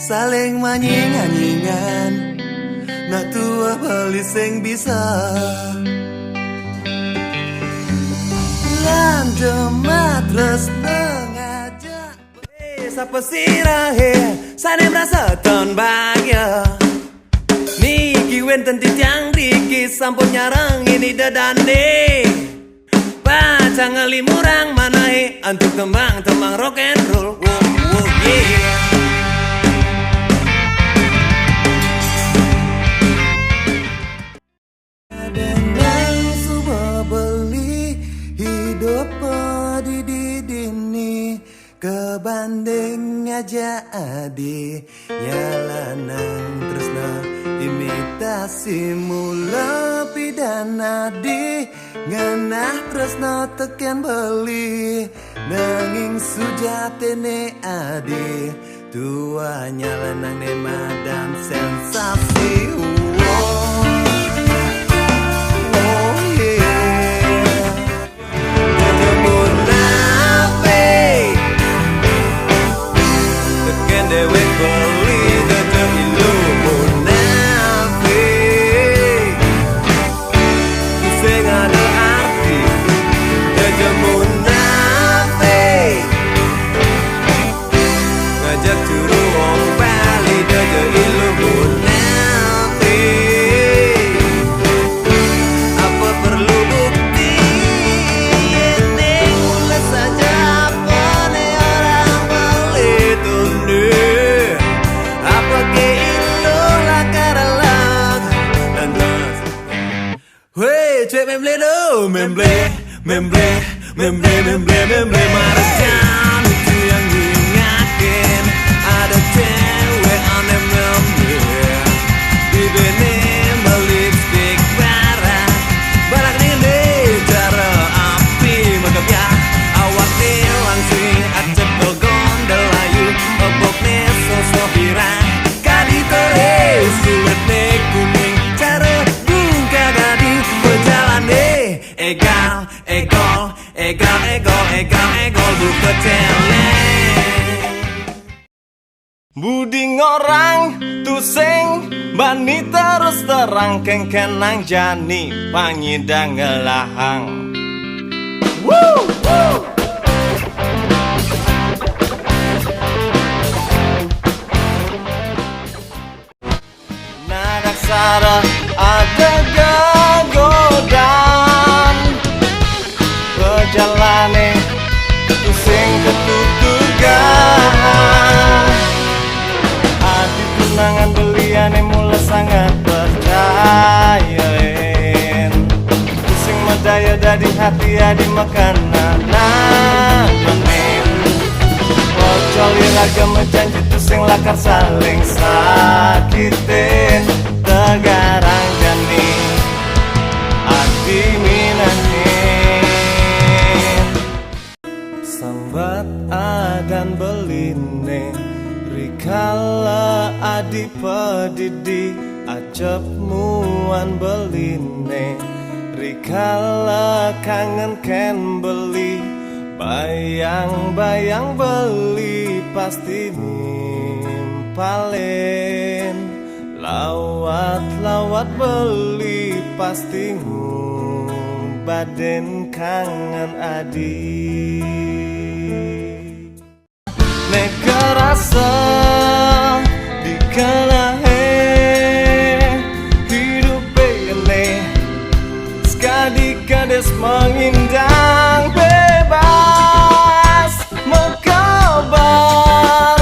saling manying-anyingan, nak tua beli sing bisa lanjut terus mengajak. Sapa sirahe sane merasa ton bahagia, niki wenten titiang riki sampun nyarang ini dadane. Baca ngelimurang manahe untuk tembang-tembang rock and roll. Wow, yeah. Dengan suba beli hidup di dini kebanding aja adi ya lanang tresna imitasi mula pidana di ngenah tresna teken beli nanging sujatene adi tuanya lanang ne madam sensasi. Memble Marjan itu yang diingatin. Ada cewek aneh memble di bene melipstik barak barak ini cara api megapnya awak nih langsing acep gondel layu obok nih sosok pirang kadi teres sulit nih kuning cara bungka gadi berjalan deh egal buka tele. Budi ngorang tusing bani terus terang kengkenang jani panyidang ngelahang. Woo! Nadak sara ada gagodan perjalane sing ketutugan adi tunangan beliane mula sangat percayain sing medaya dari hati adi makanan menin pocol iraga menjanji tu sing lakar saling sakitin tegarang jani adi minani sambat agan beline rikala adi pedidi acep muan beline rikala kangen ken beli bayang-bayang beli pasti nimpalin lawat-lawat beli pasti baden kangen adi nek kerasa dikalahe hidup ini sekali kades mengindang bebas mekabar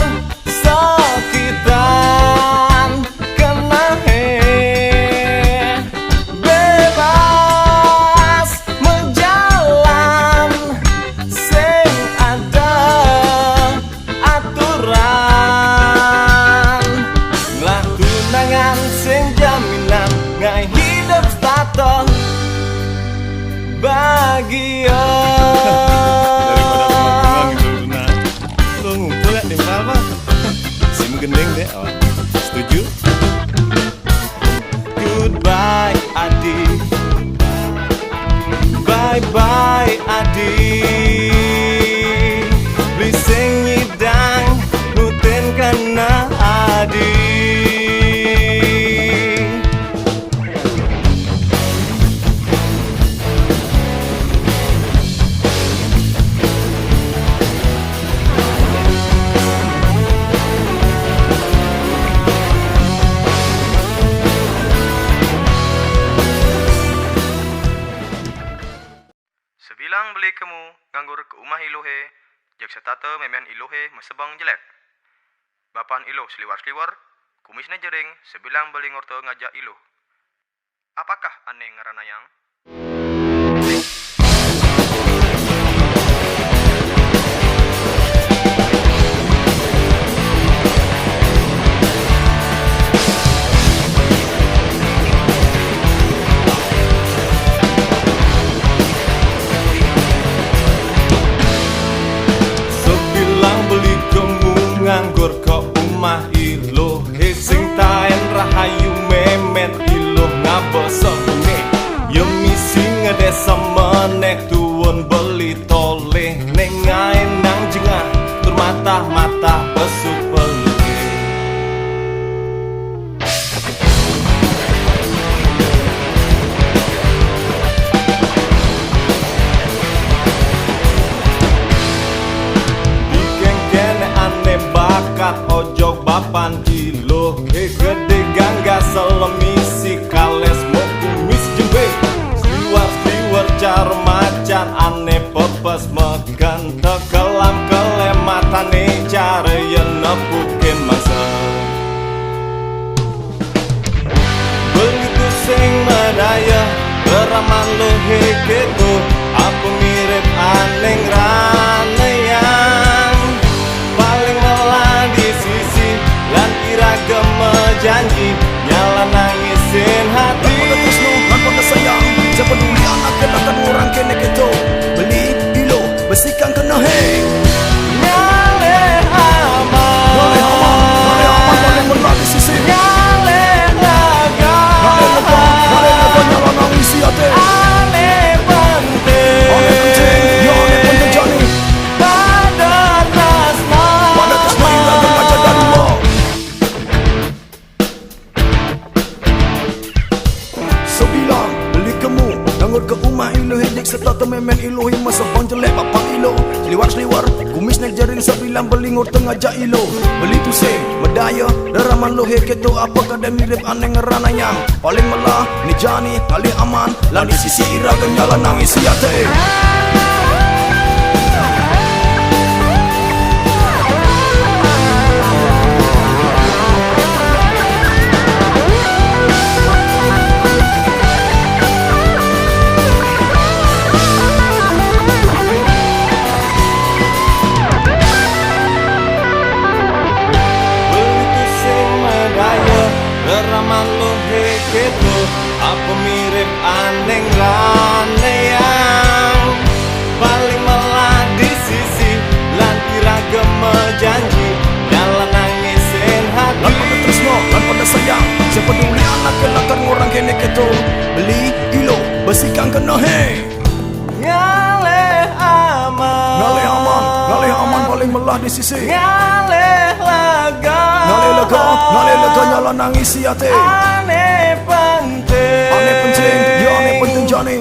sakitan kenahe bebas menjalan sing ada aturan lah tunangan sing jaminan ngai hidup status bahagia. Lo ngumpul ya di mana? Si menggendeng deh, setuju? Goodbye Adi, bye bye Adi. Beli sing nyidang nuten kana ke umah iluhe, jak setata memen iluhe mesebang jelek. Bapan iluh seliwar-seliwar, kumisnya jering, sebilang beli ngorto ngajak iluh. Apakah aneh ngaranayang? Nganggur ke umah iluh sing taen rahayu memet iluh ngabosone yo misi ngedesa meneh tuwun beli toleh ning ae nang jengah tur mata-mata pesu peluke ojok bapan iluh gede gangga selemisi kales mau kumis jembe sliwar car macan aneh pepes megen tekelam kelematane care yen nepukin masa begitu sing medaya beraman lehe gitu apa mirip aneh ranayang paling melah di sisi lan iragam janji nyala nangisin hati pada tresno lan pada sayang sepeduli anak kenakan orang kene keto beli ilo besikan kena hei nyale aman paling melah di sisi nyale laga nyala nangisi hati ane penting jani pada tresno iragam aja dan lo sebilang beli kamu nganggur ke rumah iluh hidik serta tememen iluh masa bang jelek bapak iluh seliwar kumis nek jaring sebilang beli ngur tengah ja iluh beli tu se medaya daraman lo keto apa kada mirip aneh ngeranayang paling melah ni jani kali aman lan di sisi iragam nyala nangis hati Raman lo gitu apa mirip aneh ranayang paling melah di sisi lan iragam janji nyala nangisin hati lan pada tresno lan pada sayang sepeduli anak kelakan orang kene keto beli ilo besikan kena hei nyale aman paling melah di sisi nyale lega nyala nangisi hati ane penting ya ane penting jani